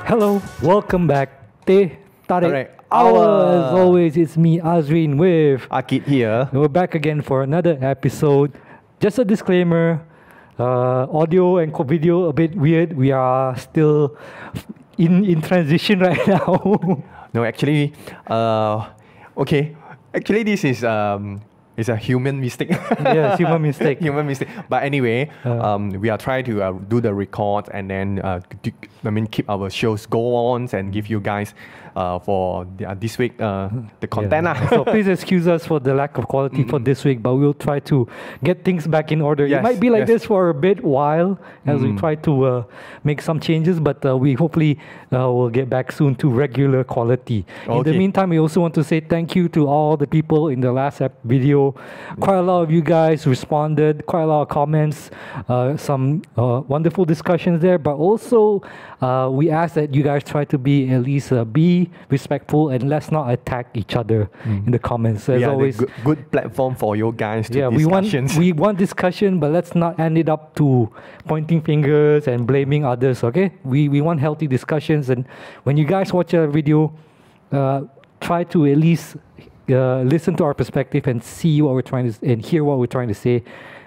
Hello, welcome back. Teh Tarik Hour. As always, it's me, Azreen, with Ah Kit here. We're back again for another episode. Just a disclaimer, audio and video a bit weird. We are still in transition right now. No, actually, okay. Actually, this is it's a human mistake. Yeah, human mistake. Human mistake. But anyway, we are trying to do the record and then keep our shows go on and give you guys for this week the content. Yeah. So please excuse us for the lack of quality for this week, but we'll try to get things back in order. Yes, it might be like this for a bit while as we try to make some changes, but we hopefully will get back soon to regular quality. In the meantime, we also want to say thank you to all the people in the last video. Quite a lot of you guys responded, quite a lot of comments, some wonderful discussions there, but also we ask that you guys try to be at least be respectful and let's not attack each other in the comments. As always, good platform for you guys to discussions. we want discussion, but let's not end it up to pointing fingers and blaming others. Okay, we want healthy discussions, and when you guys watch a video, try to at least listen to our perspective and see what we're trying to and hear what we're trying to say,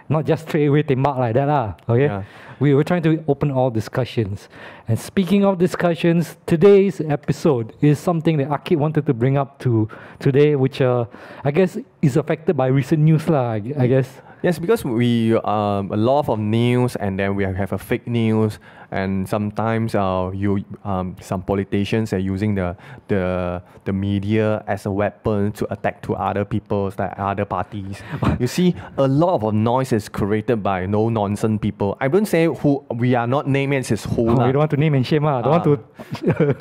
not just straight away tembak like that okay. Yeah. We were trying to open all discussions. And speaking of discussions, today's episode is something that Ah Kit wanted to bring up to today, which I guess is affected by recent news I guess. Yes, because we a lot of news, and then we have a fake news, and sometimes some politicians are using the media as a weapon to attack to other people's, like other parties. You see, a lot of noise is created by no-nonsense people. I wouldn't say who, we are not naming is who. We don't want to name and shame. Don't want to.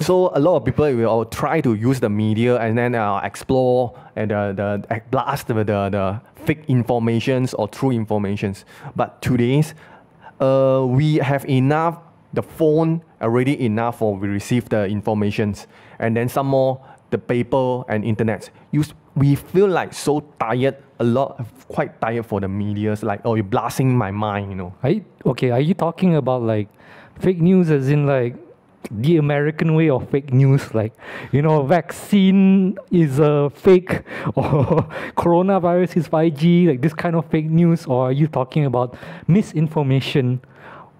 So a lot of people will try to use the media and then explore and blast the fake informations or true informations. But today's we have enough, the phone already enough for we receive the informations, and then some more the paper and internet. We feel like so tired, quite tired for the medias, like, oh, you're blasting my mind, you know. Are you talking about like fake news as in like the American way of fake news, like, you know, vaccine is a fake, or coronavirus is 5G, like this kind of fake news? Or are you talking about misinformation,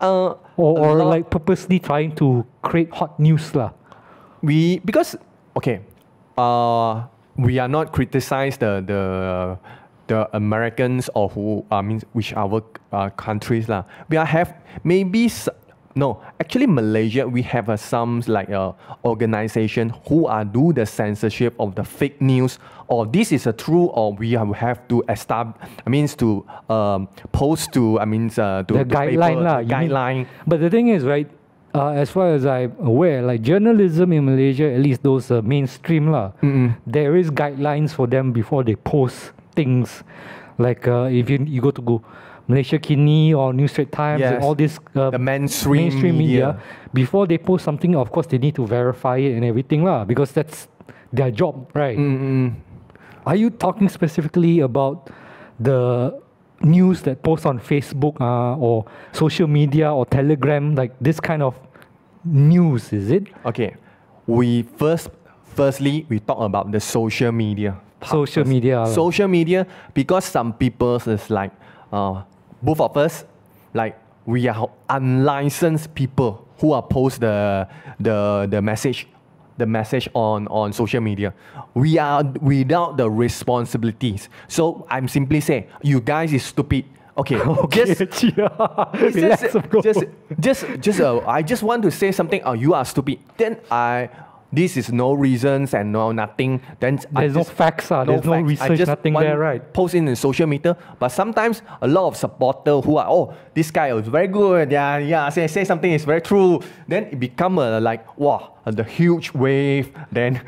or like purposely trying to create hot news because we are not criticize the Americans or who which our countries We have maybe. No, actually Malaysia, we have some organization who do the censorship of the fake news, or this is a true, or we have to establish, to post to, the guideline. But the thing is, right, as far as I'm aware, like journalism in Malaysia, at least those mainstream there is guidelines for them before they post things. Like if you go to Malaysia Kini or News Straight Times and all this the mainstream media, before they post something, of course they need to verify it and everything because that's their job, right? Are you talking specifically about the news that post on Facebook or social media or Telegram, like this kind of news, is it? Okay, firstly we talk about the social media. Social media, because some people is like both of us, like we are unlicensed people who are post the message on social media. We are without the responsibilities. So I'm simply saying, you guys is stupid. Okay, I just want to say something. Oh, you are stupid. Then this is no reasons and nothing. Then there's no facts. There's no research, nothing there, right? Post in social media, but sometimes a lot of supporters who are, this guy is very good. Say something is very true. Then it become the huge wave. Then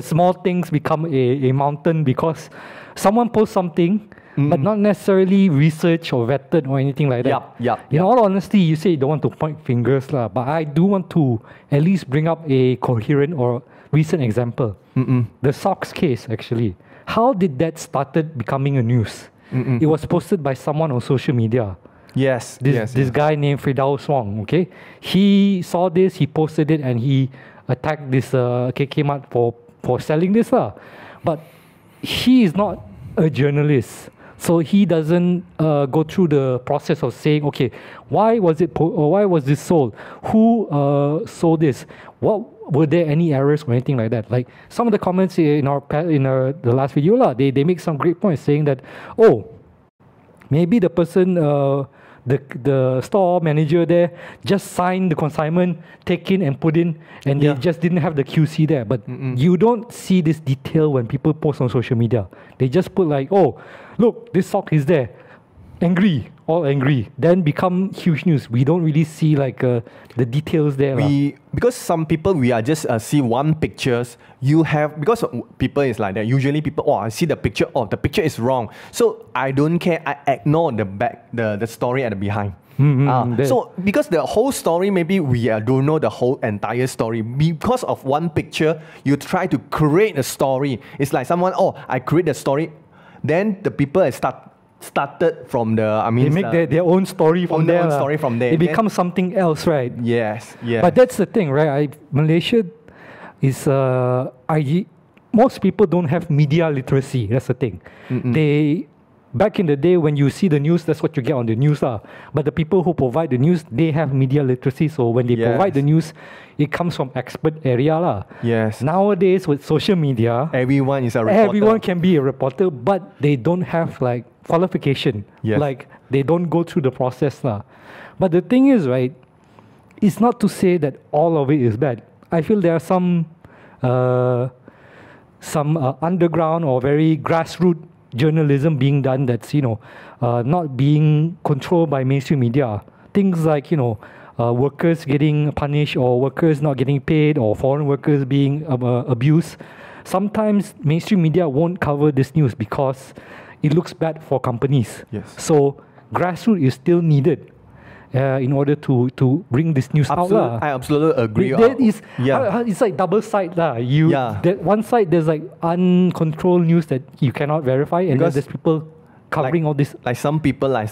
small things become a mountain because someone posts something. But not necessarily researched or vetted or anything like that. In all honesty, you say you don't want to point fingers, but I do want to at least bring up a coherent or recent example. The socks case, actually. How did that started becoming a news? It was posted by someone on social media. Yes. This guy named Firdaus Wong, okay? He saw this, he posted it, and he attacked this KK Mart for selling this lah. But he is not a journalist, so he doesn't go through the process of saying, okay, why was this sold? Who sold this? What were there any errors or anything like that? Like some of the comments in the last video lah, they make some great points saying that, oh, maybe the person, the store manager there just signed the consignment, take in and put in, and they just didn't have the QC there. But you don't see this detail when people post on social media. They just put like, oh, look, this sock is there. All angry. Then become huge news. We don't really see like the details there. Because some people, we are just see one pictures. Because people is like that. Usually people, oh, I see the picture, oh, the picture is wrong. So I don't care. I ignore the story at the behind. So because the whole story, maybe we don't know the whole entire story. Because of one picture, you try to create a story. It's like someone, oh, I create a story. Then the people started from they make their own story from there. It becomes something else, right? Yes. But that's the thing, right? Malaysia is most people don't have media literacy. That's the thing. Back in the day, when you see the news, that's what you get on the news lah. But the people who provide the news, they have media literacy. So when they provide the news, it comes from expert area lah. Yes. Nowadays with social media, everyone is a reporter. Everyone can be a reporter, but they don't have like qualification. Yes. Like they don't go through the process lah. But the thing is, right, it's not to say that all of it is bad. I feel there are some underground or very grassroots journalism being done that's not being controlled by mainstream media. Things like workers getting punished, or workers not getting paid, or foreign workers being abused. Sometimes mainstream media won't cover this news because it looks bad for companies. Yes. So grassroots is still needed in order to bring this news out lah. I absolutely agree. It's like double side lah. That one side there's like uncontrolled news that you cannot verify, and then there's people covering all this. Like some people, like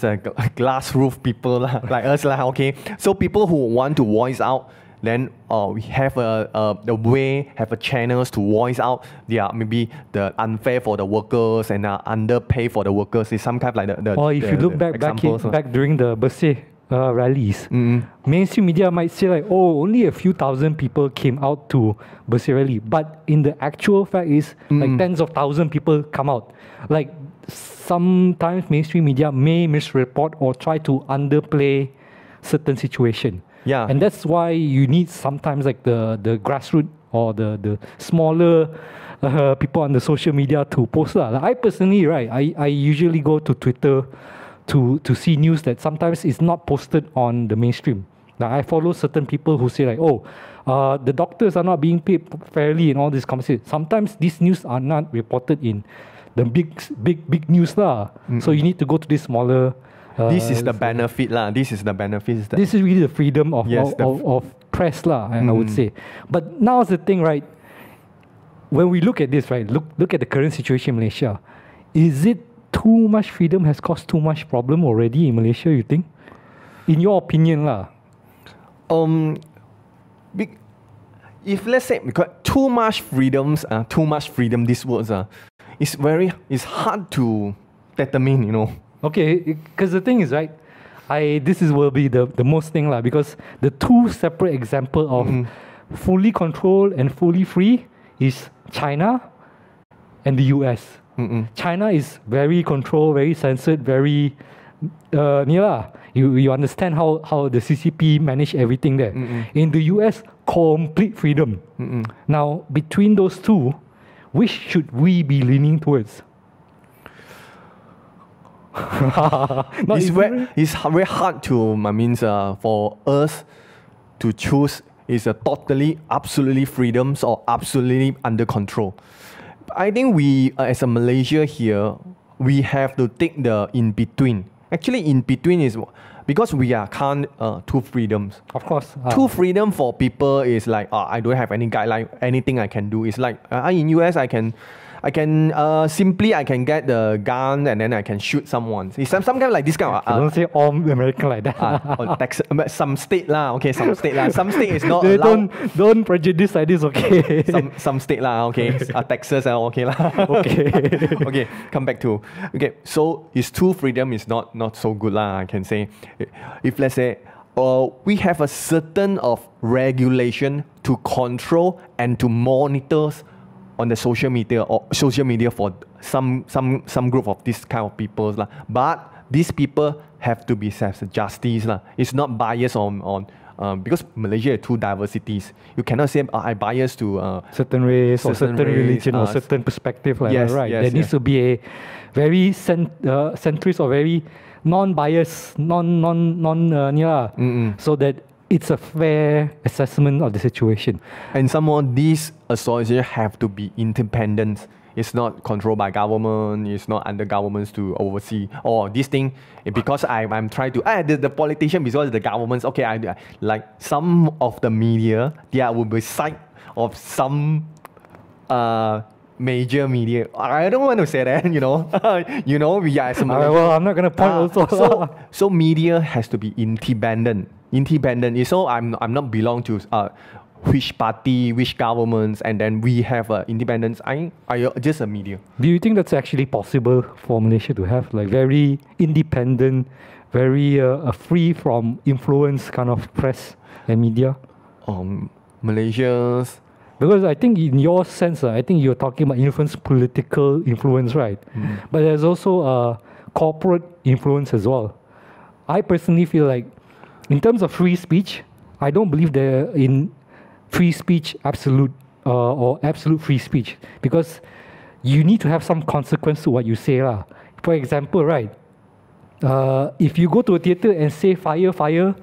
glass roof people like us lah. Okay, so people who want to voice out, then we have have a channels to voice out. Maybe the unfair for the workers and underpay for the workers is some kind of like the. Or if you look back during the Bersih rallies, mainstream media might say like, oh, only a few thousand people came out to Bersih rally, but in the actual fact is like tens of thousands people come out. Like sometimes mainstream media may misreport or try to underplay certain situation. Yeah. And that's why you need sometimes like the grassroots or the smaller people on the social media to post lah. Like I personally, right, I usually go to Twitter to see news that sometimes is not posted on the mainstream. Like I follow certain people who say like, oh, the doctors are not being paid fairly and all this conversation. Sometimes these news are not reported in the big news lah. So you need to go to this smaller. This is the benefit lah. This is the benefit. This is really the freedom of press lah, I would say. But now's the thing, right? When we look at this, right, look at the current situation in Malaysia. Is it too much freedom has caused too much problem already in Malaysia, you think? In your opinion lah. If let's say because too much freedom, these words it's hard to determine, Okay, because the thing is, right, will be the most thing lah, because the two separate example of fully controlled and fully free is China and the US. China is very controlled, very censored, very you understand how the CCP manage everything there. In the US, complete freedom. Now, between those two, which should we be leaning towards? It's very hard to, for us to choose is a totally, absolutely freedoms or absolutely under control. I think we, as a Malaysia here, we have to take the in-between. Actually, in-between is because we are two freedoms. Of course. Two freedom for people is like, I don't have any guideline, anything I can do. It's like, in US, I can simply I can get the gun and then I can shoot someone. It's some kind of like this kind of. Don't say all American like that. Or Texas, some state lah. Okay, some state lah. Some state is not They allowed. don't prejudice like this. Okay. Some state lah. Okay, Texas okay lah. Okay. Okay, come back to So his true freedom is not so good lah. I can say, if let's say. We have a certain of regulation to control and to monitor on the social media for some group of this kind of people lah. But these people have to be self-justice lah. It's not biased on because Malaysia has two diversities. You cannot say I bias to certain race or certain religion or certain perspective like that, right? There needs to be a very centrist or very non-biased, so that it's a fair assessment of the situation. And some of these associations have to be independent. It's not controlled by government. It's not under governments to oversee. Or this thing, because I'm trying to the politician because the governments. Okay, I like some of the media. There will be side of some. Major media. I don't want to say that, we are some. Well, I'm not gonna point also. So media has to be independent. So I'm not belong to which party, which governments, and then we have independence. I just a media. Do you think that's actually possible for Malaysia to have like very independent, very free from influence kind of press and media? Malaysia's. Because I think in your sense, I think you're talking about political influence, right? But there's also corporate influence as well. I personally feel like, in terms of free speech, I don't believe they're in free speech absolute or absolute free speech, because you need to have some consequence to what you say lah. For example, right? If you go to a theater and say fire, fire,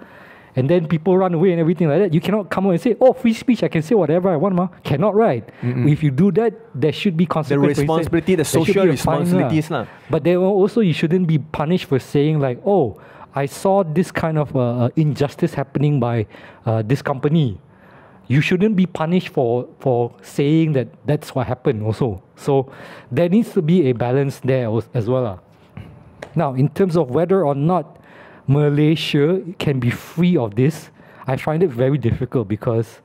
and then people run away and everything like that, you cannot come out and say, oh, free speech, I can say whatever I want, ma. Cannot, right? If you do that, there should be consequences. The responsibility, the social responsibilities. But there also, you shouldn't be punished for saying like, oh, I saw this kind of injustice happening by this company. You shouldn't be punished for saying that that's what happened also. So there needs to be a balance there as well. Now, in terms of whether or not Malaysia can be free of this, I find it very difficult, because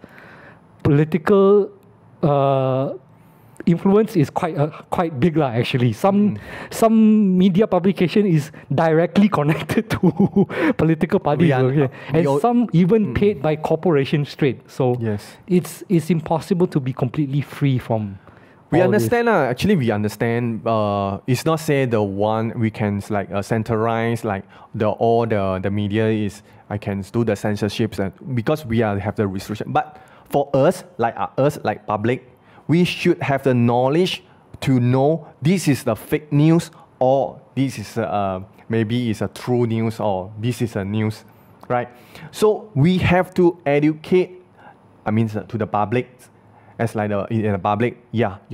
political influence is quite big lah, actually. Some media publication is directly connected to political parties, and some even paid by corporations straight. So it's impossible to be completely free from. We understand, actually we understand. It's not say the one we can like centralize like all the media is. I can do the censorship because we have the restriction. But for us like public, we should have the knowledge to know this is the fake news, or this is maybe it's a true news, or this is a news, right? So we have to educate. I mean to the public. As like in the public,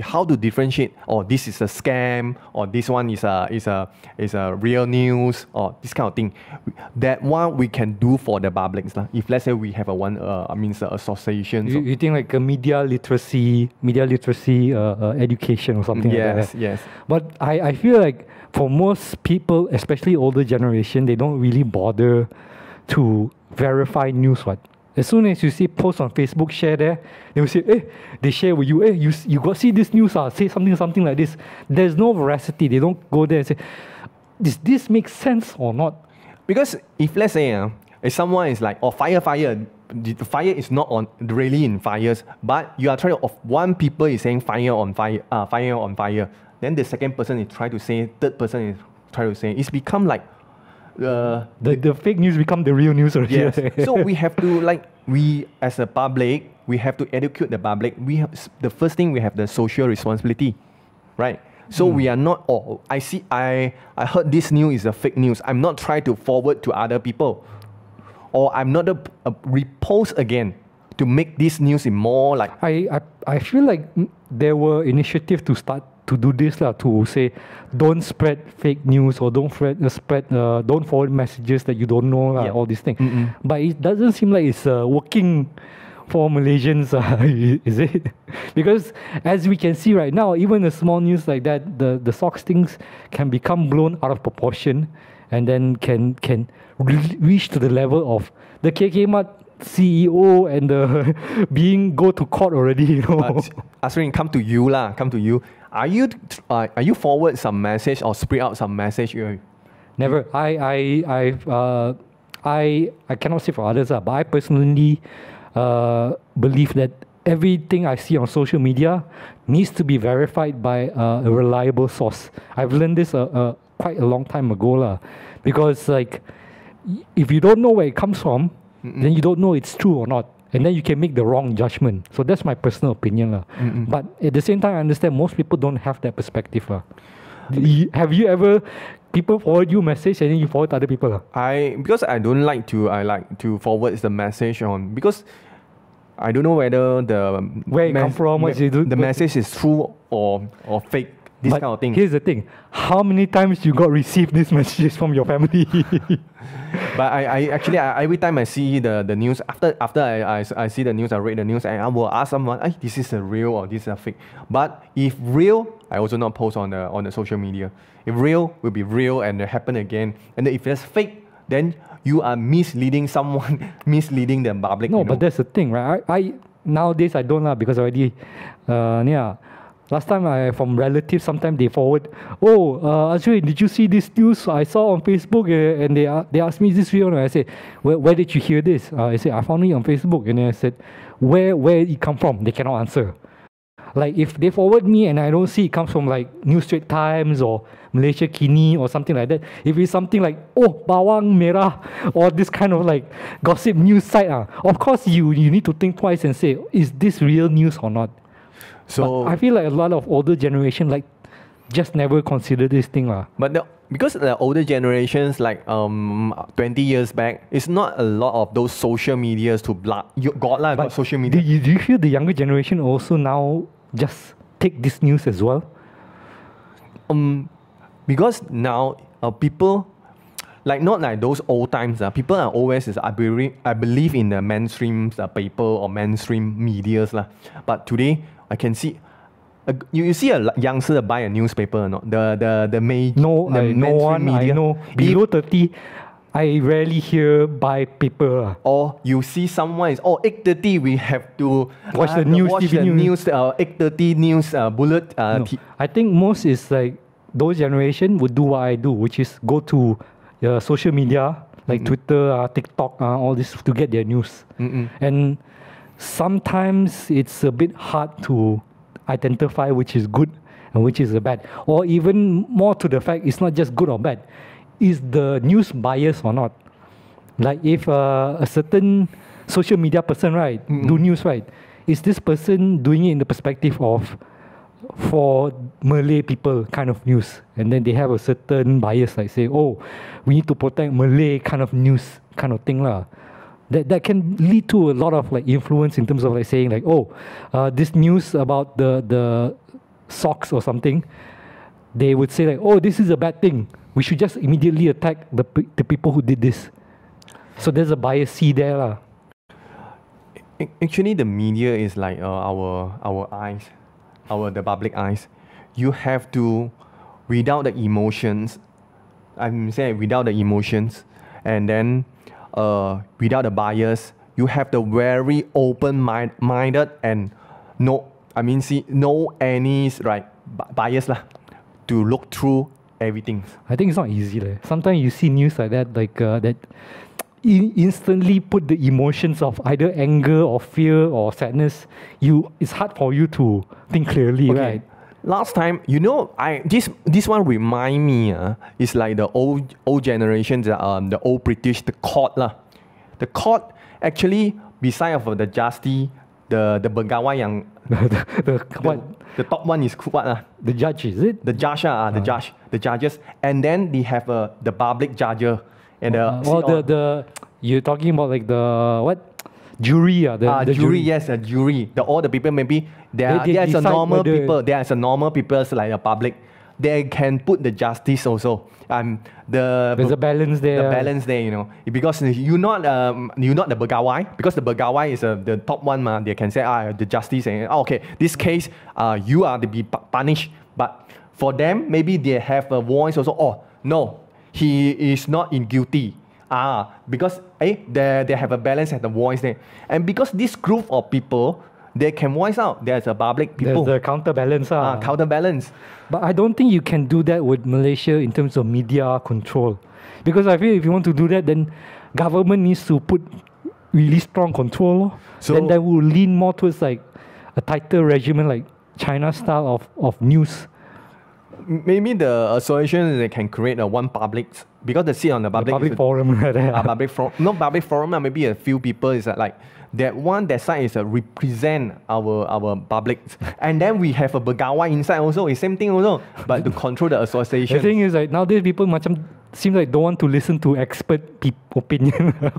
how to differentiate? Or this is a scam, or this one is a real news, or this kind of thing. That one we can do for the public. If let's say we have association. You think like a media literacy education or something like that? Yes. But I feel like for most people, especially older generation, they don't really bother to verify news. As soon as you see posts on Facebook, share there, they will say, they share with you, you got see this news, say something like this. There's no veracity. They don't go there and say, does this make sense or not? Because if let's say, if someone is like, fire, the fire is not really in fires, but you are trying to, one people is saying fire on fire, then the second person is trying to say, third person is trying to say, it's become like, the fake news become the real news already. Yes. So we have to we as a public, we have to educate the public. We have the first thing, we have the social responsibility, right? So we are not. I heard this news is a fake news. I'm not trying to forward to other people, or I'm not a repost again to make this news in more like. I feel like there were initiatives to start to do this to say don't spread fake news, or don't don't forward messages that you don't know all these things. But it doesn't seem like it's working for Malaysians, is it? Because as we can see right now, even a small news like that, the socks things can become blown out of proportion, and then can reach to the level of the KK Mart CEO and the being go to court already. You know. Azreen, come to you lah. Come to you. Are you forward some message or spread out some message? Never. I cannot say for others, but I personally believe that everything I see on social media needs to be verified by a reliable source. I've learned this quite a long time ago, lah. Because like, if you don't know where it comes from, then you don't know it's true or not, and then you can make the wrong judgment. So that's my personal opinion, lah. But at the same time, I understand most people don't have that perspective, lah. Have you ever people forward you message and then you forward to other people? Because I don't like to forward the message on, because I don't know whether where it come from, what you do, the message is true or fake. This kind of thing. Here's the thing: how many times you got received these messages from your family? But I actually every time I see the news, after I see the news, I read the news, and I will ask someone, this is a real or this is a fake. But if real, I also not post on the social media. If real, will be real and it happen again. And if it's fake, then you are misleading someone, misleading the public. No, but that's the thing, right? I nowadays I don't because already, last time from relatives, sometimes they forward, Azreen, did you see this news I saw on Facebook? And they asked me, is this real? And I said, where did you hear this? I said, I found it on Facebook. And then I said, where it come from? They cannot answer. Like if they forward me and I don't see it comes from like New Straits Times or Malaysia Kini or something like that. If it's something like Bawang Merah or this kind of like gossip news site, of course you need to think twice and say, is this real news or not? So but I feel like a lot of older generation like just never consider this thing. But because the older generations like 20 years back, it's not a lot of those social medias to block. You got social media. Do you feel the younger generation also now just take this news as well? Because now people like not like those old times. People are always I believe in the mainstream paper or mainstream medias But today I can see. You see a youngster buy a newspaper or not? The mainstream media. I know. Below 30, I rarely hear buy paper. Or you see someone is 8:30 we have to watch the news. Watch the news 8:30 news bullet. I think most is like those generation would do what I do, which is go to social media like Twitter, TikTok, all this to get their news. And sometimes it's a bit hard to identify which is good and which is bad. Or even more to the fact, it's not just good or bad. Is the news biased or not? Like if a certain social media person, do news, is this person doing it in the perspective of for Malay people kind of news? And then they have a certain bias, like say, we need to protect Malay kind of news kind of thing That can lead to a lot of like influence in terms of like saying like, this news about the socks or something, they would say like, this is a bad thing. We should just immediately attack the people who did this. So there's a bias there. Actually, the media is like our eyes, the public eyes. You have to, without the emotions, I'm saying without the emotions, and then without the bias, you have the very open-minded and no any bias to look through everything. I think it's not easy. Sometimes you see news like that, that instantly put the emotions of either anger or fear or sadness. It's hard for you to think clearly, right? Last time, this one remind me, it's like the old generations, the old British, the court The court actually, beside of the justice, the pegawai yang the top one is what? The judge, is it? The judge, the judges, and then they have the public judge and you're talking about like the what? Jury, the jury, yes, a jury. All the people maybe there's a normal people. There's a normal people like the public. they can put the justice also. There's a balance there. The balance there, you know, because you're not the begawai, because the begawai is the top one, they can say the justice and okay, this case you are to be punished. But for them, maybe they have a voice also. Oh no, he is not in guilty. Because they have a balance at the voice there, and because this group of people, they can voice out. There's a public people. There's the counterbalance. Counterbalance. But I don't think you can do that with Malaysia in terms of media control. Because I feel if you want to do that, then government needs to put really strong control. So then that will lean more towards like a tighter regimen, like China style of news. Maybe the association, they can create one public, because they sit on the public forum. Not public forum, maybe a few people is like that one, that side is represent our public, and then we have a begawai inside also, it's same thing also, but to control the association. The thing is like nowadays people seem like don't want to listen to expert opinion.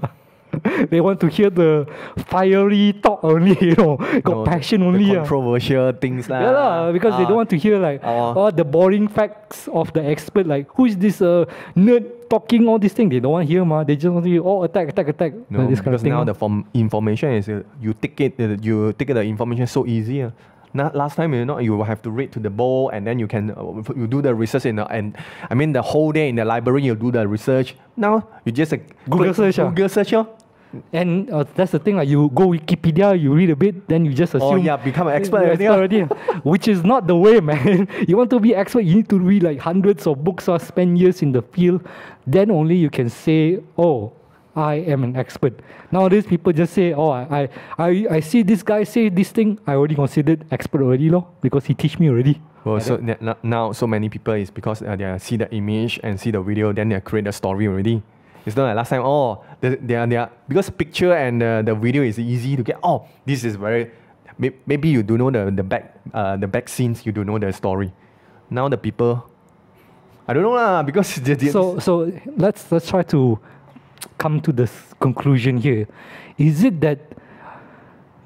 They want to hear the fiery talk only, you know, got passion only. The controversial things. Yeah, because they don't want to hear like all the boring facts of the expert, like who is this nerd talking all these things. They don't want to hear, they just want to hear, attack. No, this kind because of thing, now the information is, you take the information so easy. Last time, you will have to read to the book, and then you can you do the research the whole day in the library you do the research. Now you just Google search. And that's the thing, like you go Wikipedia, you read a bit, then you just assume become an expert already. Which is not the way, man. You want to be expert, you need to read like hundreds of books or spend years in the field. Then only you can say, oh, I am an expert. Nowadays people just say, oh, I see this guy say this thing, I already considered expert already, because he teach me already. Well, so now so many people is because they see the image and see the video, then they create a story already. It's not like last time, they are because picture and the video is easy to get. Oh, this is very, maybe you do know the back scenes, you do know the story. Now the people, I don't know because so let's try to come to this conclusion here. Is it that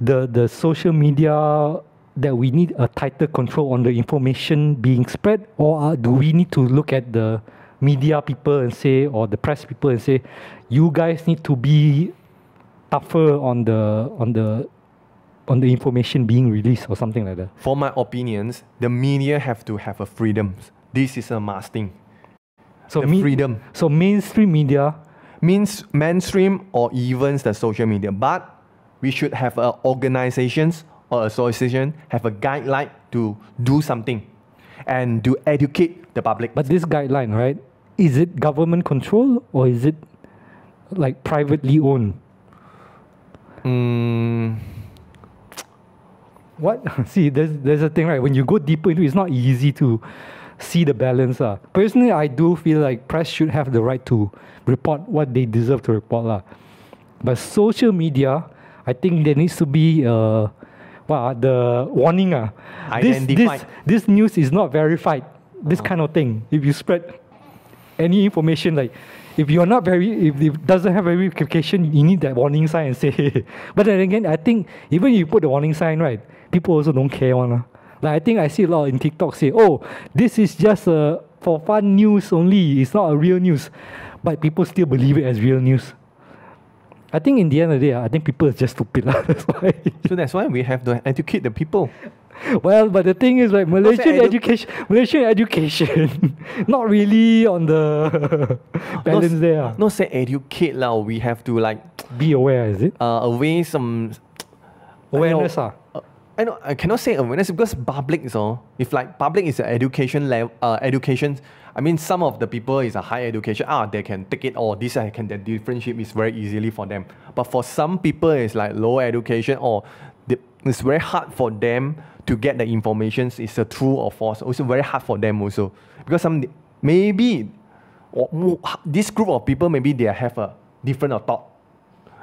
the social media, that we need a tighter control on the information being spread, or do we need to look at the media people and say, or the press people and say, you guys need to be tougher on the information being released or something like that? For my opinions, the media have to have a freedom. This is a must thing. So freedom. So mainstream media means mainstream or even the social media, but we should have organizations or association have a guideline to do something and to educate the public. But this guideline, right? Is it government control or is it like privately owned? What? See, there's a thing, right? When you go deeper into it, it's not easy to see the balance. Personally, I do feel like press should have the right to report what they deserve to report. But social media, I think there needs to be the warning. This news is not verified. This kind of thing. If you spread any information, like if it doesn't have verification, you need that warning sign and say. But then again, I think even if you put the warning sign, right, people also don't care one. Like I think I see a lot in TikTok say, oh, this is just for fun news only. It's not a real news, but people still believe it as real news. I think in the end of the day, I think people are just stupid. That's why. So that's why we have to educate the people. Well, but the thing is, like Malaysian education, not really on the balance there. Not say educate lah. We have to like be aware. Is it? Away some awareness. I cannot say awareness because public is all. If like public is an education level, education. I mean, some of the people is a high education. They can take it. Or this I can differentiate is very easily for them. But for some people, it's like low education or it's very hard for them to get the information. Is a true or false. Also very hard for them also because this group of people maybe they have a different thought.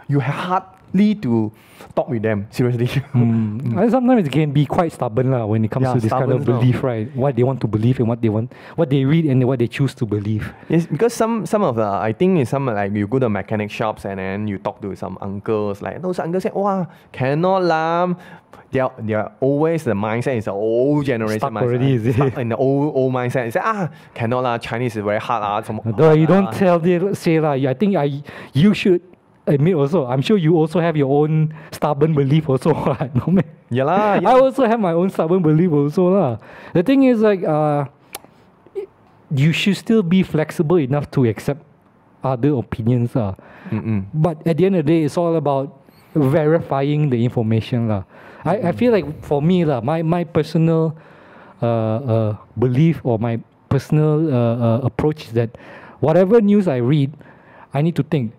You have hard to talk with them. Seriously. And sometimes it can be quite stubborn when it comes to this kind of belief, right? What they want to believe and what they read and what they choose to believe. Yes, because some of the, I think it's some like you go to mechanic shops and then you talk to some uncles, like those uncles say, wow, cannot lah. They're always, the mindset is the old generation Stuck mindset. already, is it? Stuck in the old mindset. It's like, cannot lah, Chinese is very hard. Though you don't say I think you should admit also, I'm sure you also have your own stubborn belief also. No, man. Yeah, I also have my own stubborn belief also. The thing is like, you should still be flexible enough to accept other opinions. But at the end of the day, it's all about verifying the information. I feel like for me, my personal belief or my personal approach is that whatever news I read, I need to think,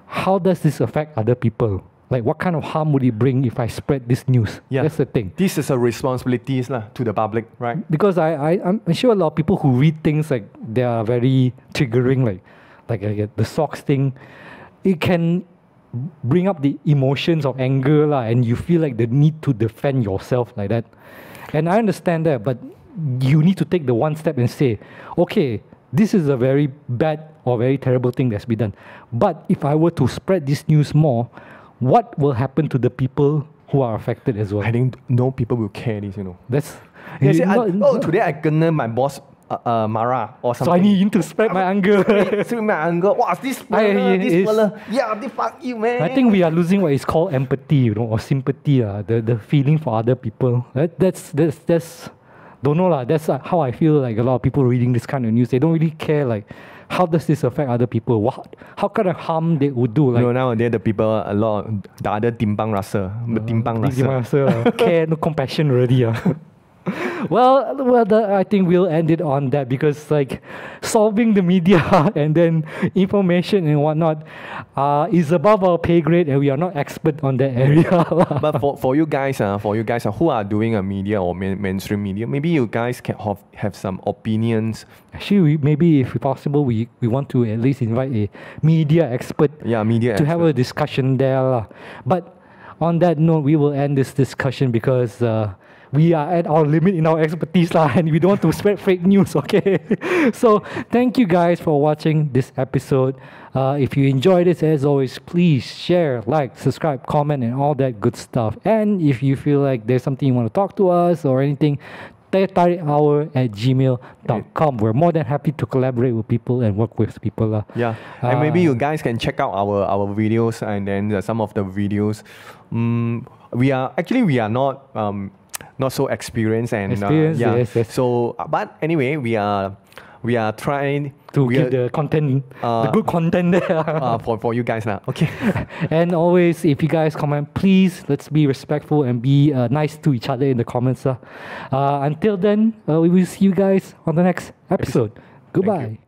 how does this affect other people? Like, what kind of harm would it bring if I spread this news? Yeah. That's the thing. This is a responsibility to the public, right? Because I'm sure a lot of people who read things like they are very triggering, like the socks thing, it can bring up the emotions of anger and you feel like the need to defend yourself like that. And I understand that, but you need to take the one step and say, okay, this is a very bad or very terrible thing that's been done. But if I were to spread this news more, what will happen to the people who are affected as well? I think no people will care this, That's... today I kena my boss Mara or something. So I need to spread my anger. Spread my anger. Wow, this fella. Yeah, they fuck you, man. I think we are losing what is called empathy, or sympathy, the feeling for other people. That's don't know lah. That's how I feel like a lot of people reading this kind of news. They don't really care like, how does this affect other people? How kind of harm they would do? Like, nowadays the people the other timbang rasa, care, no compassion already. Well, I think we'll end it on that because like solving the media and then information and whatnot is above our pay grade and we are not expert on that area. But for you guys who are doing a media or mainstream media, maybe you guys can have some opinions. Actually, maybe if possible, we want to at least invite a media expert. To have a discussion there. But on that note, we will end this discussion because we are at our limit in our expertise and we don't want to spread fake news, okay? So thank you guys for watching this episode. If you enjoyed it, as always, please share, like, subscribe, comment, and all that good stuff. And if you feel like there's something you want to talk to us or anything, Teh Tarik Hour at gmail.com. We're more than happy to collaborate with people and work with people. And maybe you guys can check out our videos and then some of the videos. We are not so experienced and yes. So but anyway, we are trying to give the content, the good content there for you guys now. Okay. And always, if you guys comment, please let's be respectful and be nice to each other in the comments. Until then, we will see you guys on the next episode. Goodbye.